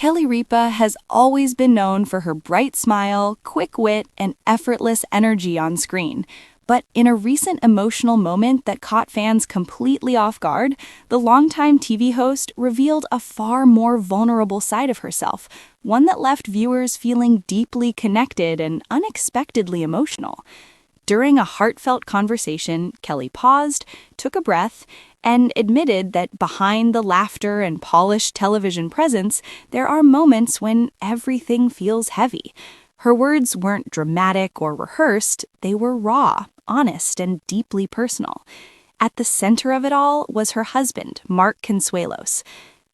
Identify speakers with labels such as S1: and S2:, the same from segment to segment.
S1: Kelly Ripa has always been known for her bright smile, quick wit, and effortless energy on screen. But in a recent emotional moment that caught fans completely off guard, the longtime TV host revealed a far more vulnerable side of herself, one that left viewers feeling deeply connected and unexpectedly emotional. During a heartfelt conversation, Kelly paused, took a breath, and admitted that behind the laughter and polished television presence, there are moments when everything feels heavy. Her words weren't dramatic or rehearsed, they were raw, honest, and deeply personal. At the center of it all was her husband, Mark Consuelos.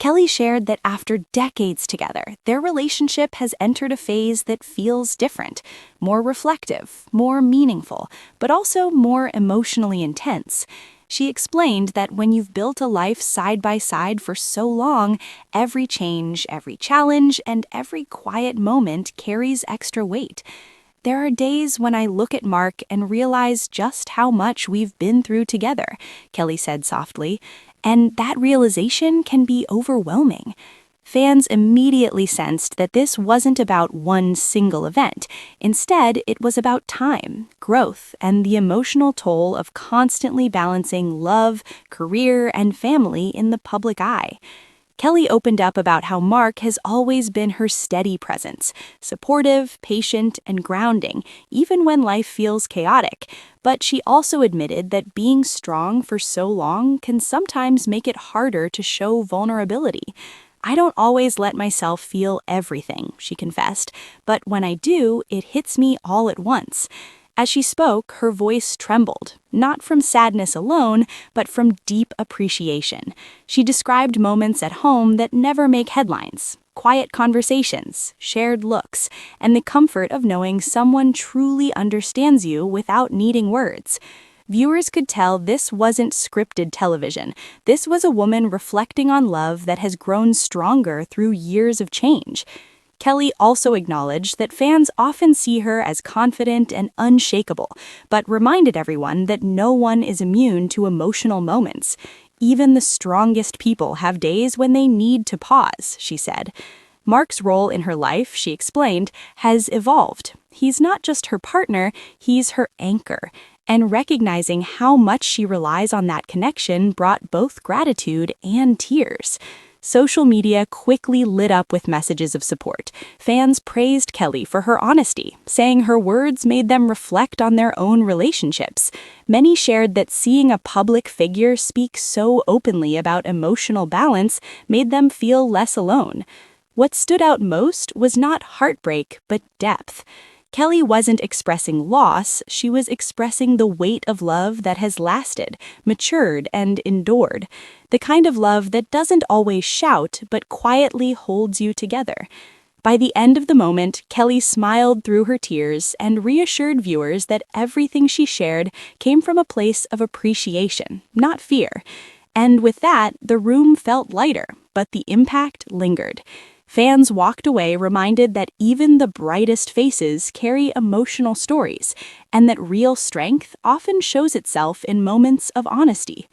S1: Kelly shared that after decades together, their relationship has entered a phase that feels different, more reflective, more meaningful, but also more emotionally intense. She explained that when you've built a life side by side for so long, every change, every challenge, and every quiet moment carries extra weight. There are days when I look at Mark and realize just how much we've been through together, Kelly said softly, and that realization can be overwhelming. Fans immediately sensed that this wasn't about one single event. Instead, it was about time, growth, and the emotional toll of constantly balancing love, career, and family in the public eye. Kelly opened up about how Mark has always been her steady presence, supportive, patient, and grounding, even when life feels chaotic. But she also admitted that being strong for so long can sometimes make it harder to show vulnerability. I don't always let myself feel everything, she confessed, but when I do, it hits me all at once. As she spoke, her voice trembled, not from sadness alone, but from deep appreciation. She described moments at home that never make headlines, quiet conversations, shared looks, and the comfort of knowing someone truly understands you without needing words. Viewers could tell this wasn't scripted television. This was a woman reflecting on love that has grown stronger through years of change. Kelly also acknowledged that fans often see her as confident and unshakable, but reminded everyone that no one is immune to emotional moments. Even the strongest people have days when they need to pause, she said. Mark's role in her life, she explained, has evolved. He's not just her partner, he's her anchor. And recognizing how much she relies on that connection brought both gratitude and tears. Social media quickly lit up with messages of support. Fans praised Kelly for her honesty, saying her words made them reflect on their own relationships. Many shared that seeing a public figure speak so openly about emotional balance made them feel less alone. What stood out most was not heartbreak, but depth. Kelly wasn't expressing loss, she was expressing the weight of love that has lasted, matured, and endured. The kind of love that doesn't always shout, but quietly holds you together. By the end of the moment, Kelly smiled through her tears and reassured viewers that everything she shared came from a place of appreciation, not fear. And with that, the room felt lighter, but the impact lingered. Fans walked away reminded that even the brightest faces carry emotional stories, and that real strength often shows itself in moments of honesty.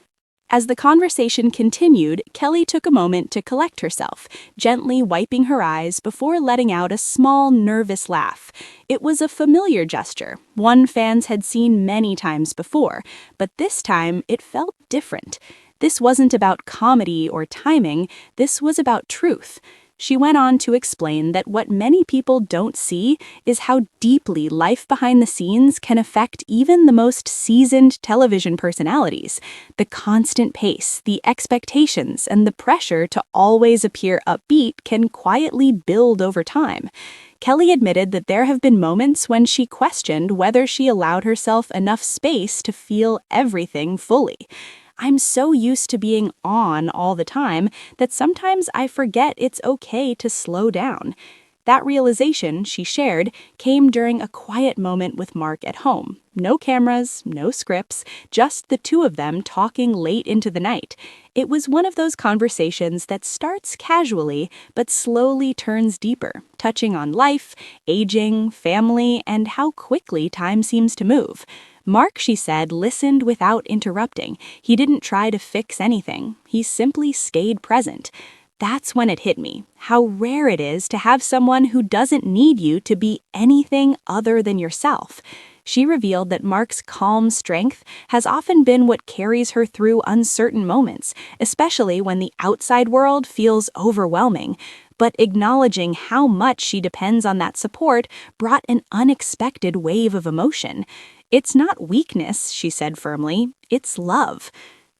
S1: As the conversation continued, Kelly took a moment to collect herself, gently wiping her eyes before letting out a small, nervous laugh. It was a familiar gesture, one fans had seen many times before, but this time it felt different. This wasn't about comedy or timing, this was about truth. She went on to explain that what many people don't see is how deeply life behind the scenes can affect even the most seasoned television personalities. The constant pace, the expectations, and the pressure to always appear upbeat can quietly build over time. Kelly admitted that there have been moments when she questioned whether she allowed herself enough space to feel everything fully. I'm so used to being on all the time that sometimes I forget it's okay to slow down. That realization, she shared, came during a quiet moment with Mark at home. No cameras, no scripts, just the two of them talking late into the night. It was one of those conversations that starts casually but slowly turns deeper, touching on life, aging, family, and how quickly time seems to move. Mark, she said, listened without interrupting. He didn't try to fix anything. He simply stayed present. That's when it hit me, how rare it is to have someone who doesn't need you to be anything other than yourself. She revealed that Mark's calm strength has often been what carries her through uncertain moments, especially when the outside world feels overwhelming. But acknowledging how much she depends on that support brought an unexpected wave of emotion. "It's not weakness," she said firmly, "it's love."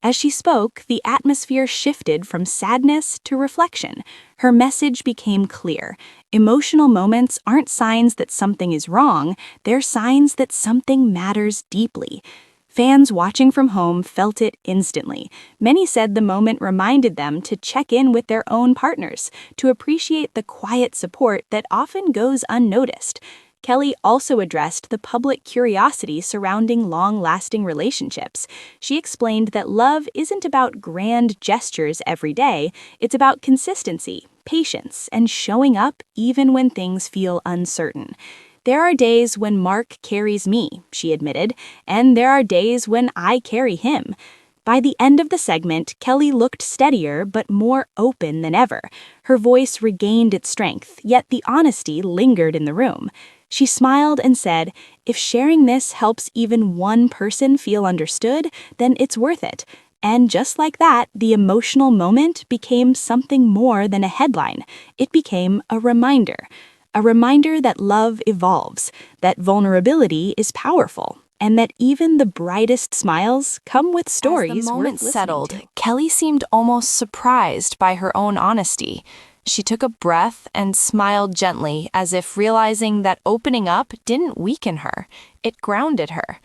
S1: As she spoke, the atmosphere shifted from sadness to reflection. Her message became clear. Emotional moments aren't signs that something is wrong, they're signs that something matters deeply. Fans watching from home felt it instantly. Many said the moment reminded them to check in with their own partners, to appreciate the quiet support that often goes unnoticed. Kelly also addressed the public curiosity surrounding long-lasting relationships. She explained that love isn't about grand gestures every day, it's about consistency, patience, and showing up even when things feel uncertain. "There are days when Mark carries me," she admitted, "and there are days when I carry him." By the end of the segment, Kelly looked steadier but more open than ever. Her voice regained its strength, yet the honesty lingered in the room. She smiled and said, "If sharing this helps even one person feel understood, then it's worth it." And just like that, the emotional moment became something more than a headline. It became a reminder. A reminder that love evolves, that vulnerability is powerful, and that even the brightest smiles come with stories
S2: As the moment
S1: worth listening
S2: settled,
S1: to.
S2: Kelly seemed almost surprised by her own honesty. She took a breath and smiled gently, as if realizing that opening up didn't weaken her, it grounded her.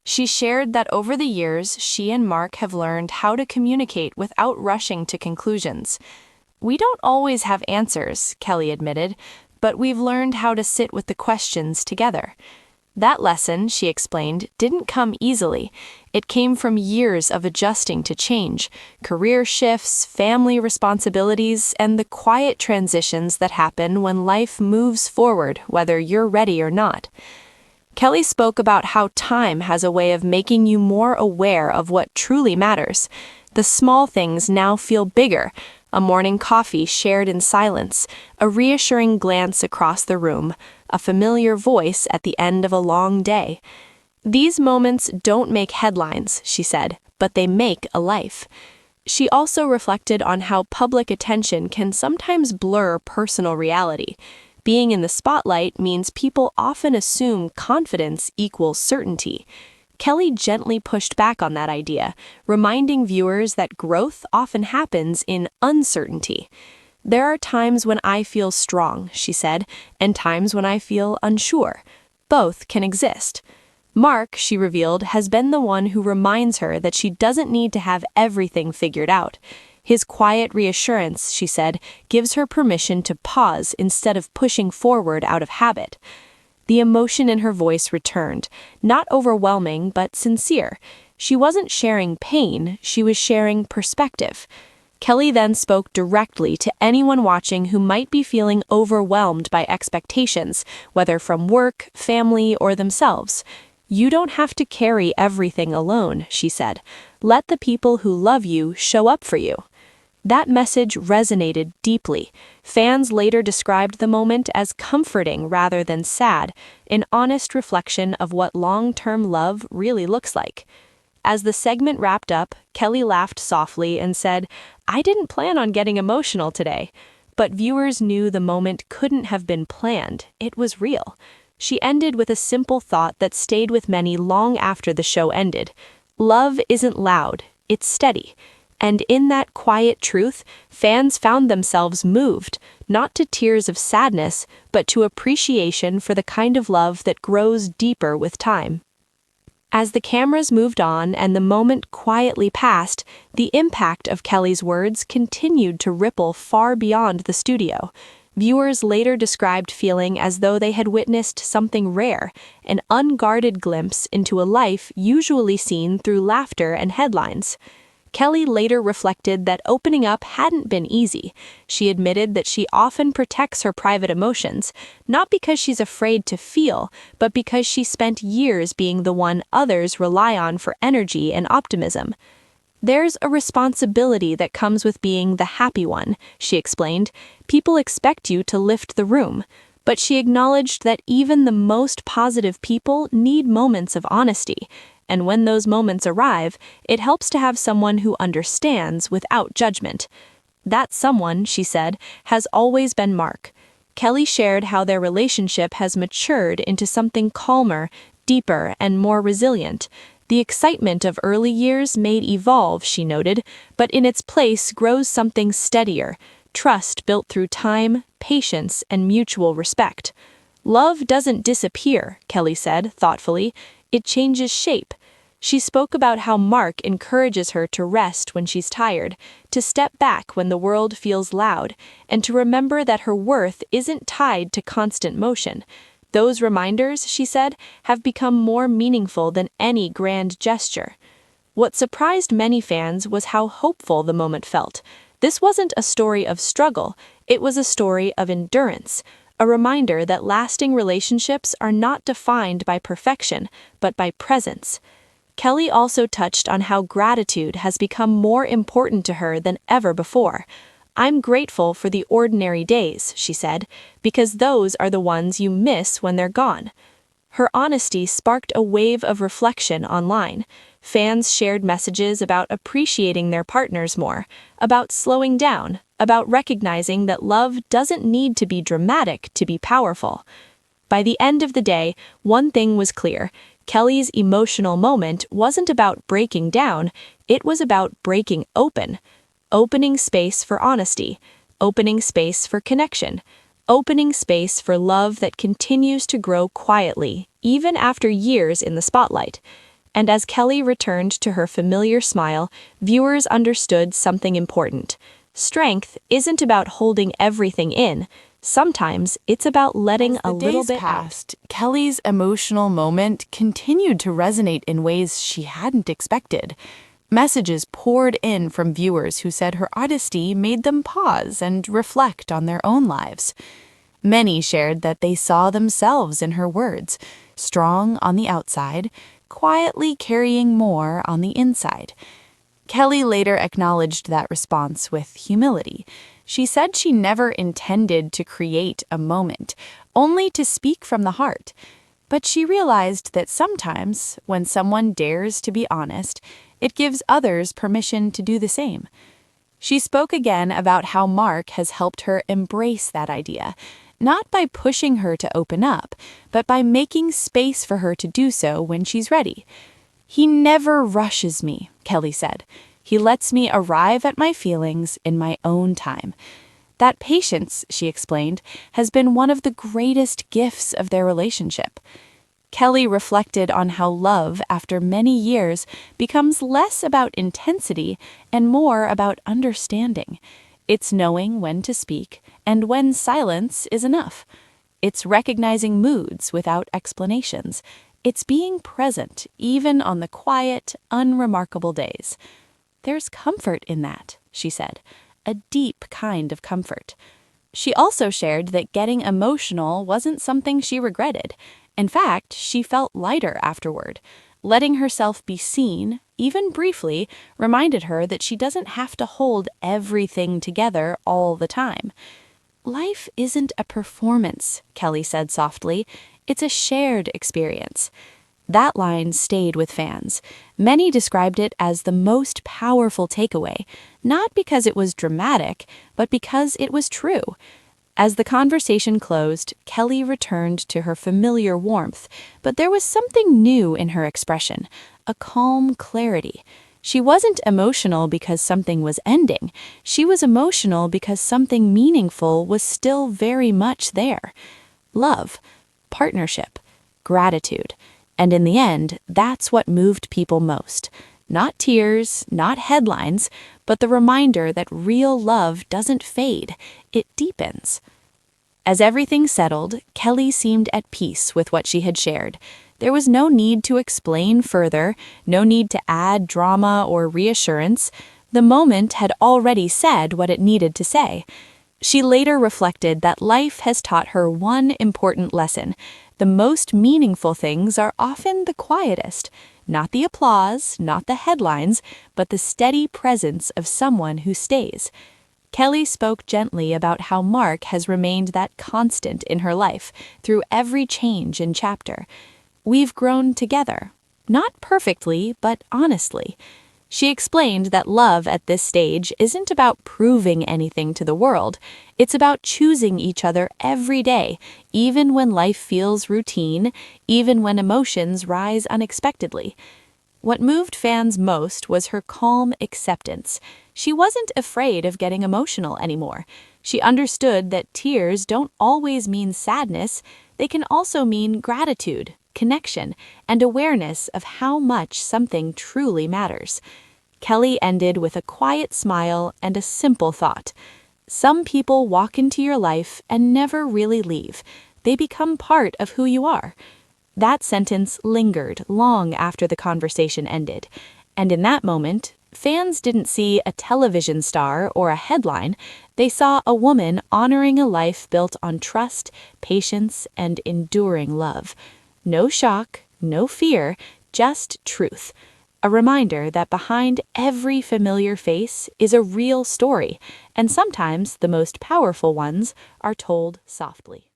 S2: She shared that over the years, she and Mark have learned how to communicate without rushing to conclusions. "We don't always have answers," Kelly admitted, "but we've learned how to sit with the questions together." That lesson, she explained, didn't come easily. It came from years of adjusting to change, career shifts, family responsibilities, and the quiet transitions that happen when life moves forward, whether you're ready or not. Kelly spoke about how time has a way of making you more aware of what truly matters. The small things now feel bigger: a morning coffee shared in silence, a reassuring glance across the room, a familiar voice at the end of a long day. "These moments don't make headlines," she said, "but they make a life." She also reflected on how public attention can sometimes blur personal reality. Being in the spotlight means people often assume confidence equals certainty. Kelly gently pushed back on that idea, reminding viewers that growth often happens in uncertainty. "There are times when I feel strong," she said, "and times when I feel unsure. Both can exist." Mark, she revealed, has been the one who reminds her that she doesn't need to have everything figured out. His quiet reassurance, she said, gives her permission to pause instead of pushing forward out of habit. The emotion in her voice returned, not overwhelming but sincere. She wasn't sharing pain, she was sharing perspective. Kelly then spoke directly to anyone watching who might be feeling overwhelmed by expectations, whether from work, family, or themselves. "You don't have to carry everything alone," she said. "Let the people who love you show up for you." That message resonated deeply. Fans later described the moment as comforting rather than sad, an honest reflection of what long-term love really looks like. As the segment wrapped up, Kelly laughed softly and said, "I didn't plan on getting emotional today." But viewers knew the moment couldn't have been planned. It was real. She ended with a simple thought that stayed with many long after the show ended. Love isn't loud, it's steady. And in that quiet truth, fans found themselves moved, not to tears of sadness, but to appreciation for the kind of love that grows deeper with time. As the cameras moved on and the moment quietly passed, the impact of Kelly's words continued to ripple far beyond the studio. Viewers later described feeling as though they had witnessed something rare, an unguarded glimpse into a life usually seen through laughter and headlines. Kelly later reflected that opening up hadn't been easy. She admitted that she often protects her private emotions, not because she's afraid to feel, but because she spent years being the one others rely on for energy and optimism. "There's a responsibility that comes with being the happy one," she explained. "People expect you to lift the room." But she acknowledged that even the most positive people need moments of honesty, and when those moments arrive, it helps to have someone who understands without judgment. That someone, she said, has always been Mark. Kelly shared how their relationship has matured into something calmer, deeper, and more resilient. The excitement of early years may evolve, she noted, but in its place grows something steadier, trust built through time, patience, and mutual respect. Love doesn't disappear, Kelly said, thoughtfully. It changes shape. She spoke about how Mark encourages her to rest when she's tired, to step back when the world feels loud, and to remember that her worth isn't tied to constant motion. Those reminders, she said, have become more meaningful than any grand gesture. What surprised many fans was how hopeful the moment felt. This wasn't a story of struggle, it was a story of endurance, a reminder that lasting relationships are not defined by perfection, but by presence. Kelly also touched on how gratitude has become more important to her than ever before. "I'm grateful for the ordinary days," she said, "because those are the ones you miss when they're gone." Her honesty sparked a wave of reflection online. Fans shared messages about appreciating their partners more, about slowing down, about recognizing that love doesn't need to be dramatic to be powerful. By the end of the day, one thing was clear. Kelly's emotional moment wasn't about breaking down, it was about breaking open. Opening space for honesty, opening space for connection, opening space for love that continues to grow quietly, even after years in the spotlight. And as Kelly returned to her familiar smile, viewers understood something important. Strength isn't about holding everything in. Sometimes it's about letting a little bit
S1: passed, Kelly's emotional moment continued to resonate in ways she hadn't expected. Messages poured in from viewers who said her honesty made them pause and reflect on their own lives. Many shared that they saw themselves in her words, strong on the outside, quietly carrying more on the inside. Kelly later acknowledged that response with humility. She said she never intended to create a moment, only to speak from the heart. But she realized that sometimes, when someone dares to be honest, it gives others permission to do the same. She spoke again about how Mark has helped her embrace that idea, not by pushing her to open up, but by making space for her to do so when she's ready. "He never rushes me," Kelly said. "He lets me arrive at my feelings in my own time." That patience, she explained, has been one of the greatest gifts of their relationship. Kelly reflected on how love, after many years, becomes less about intensity and more about understanding. It's knowing when to speak and when silence is enough. It's recognizing moods without explanations. It's being present even on the quiet, unremarkable days. "There's comfort in that," she said, "a deep kind of comfort." She also shared that getting emotional wasn't something she regretted. In fact, she felt lighter afterward. Letting herself be seen, even briefly, reminded her that she doesn't have to hold everything together all the time. "Life isn't a performance," Kelly said softly. "It's a shared experience." That line stayed with fans. Many described it as the most powerful takeaway, not because it was dramatic, but because it was true. As the conversation closed, Kelly returned to her familiar warmth, but there was something new in her expression, a calm clarity. She wasn't emotional because something was ending. She was emotional because something meaningful was still very much there. Love, partnership, gratitude. And in the end, that's what moved people most. Not tears, not headlines, but the reminder that real love doesn't fade, it deepens. As everything settled, Kelly seemed at peace with what she had shared. There was no need to explain further, no need to add drama or reassurance. The moment had already said what it needed to say. She later reflected that life has taught her one important lesson.
S2: The most meaningful things are often the quietest, not the applause, not the headlines, but the steady presence of someone who stays. Kelly spoke gently about how Mark has remained that constant in her life through every change and chapter. We've grown together, not perfectly, but honestly. She explained that love at this stage isn't about proving anything to the world. It's about choosing each other every day, even when life feels routine, even when emotions rise unexpectedly. What moved fans most was her calm acceptance. She wasn't afraid of getting emotional anymore. She understood that tears don't always mean sadness, they can also mean gratitude, connection, and awareness of how much something truly matters. Kelly ended with a quiet smile and a simple thought. Some people walk into your life and never really leave. They become part of who you are. That sentence lingered long after the conversation ended, and in that moment, fans didn't see a television star or a headline. They saw a woman honoring a life built on trust, patience, and enduring love. No shock, no fear, just truth. A reminder that behind every familiar face is a real story, and sometimes the most powerful ones are told softly.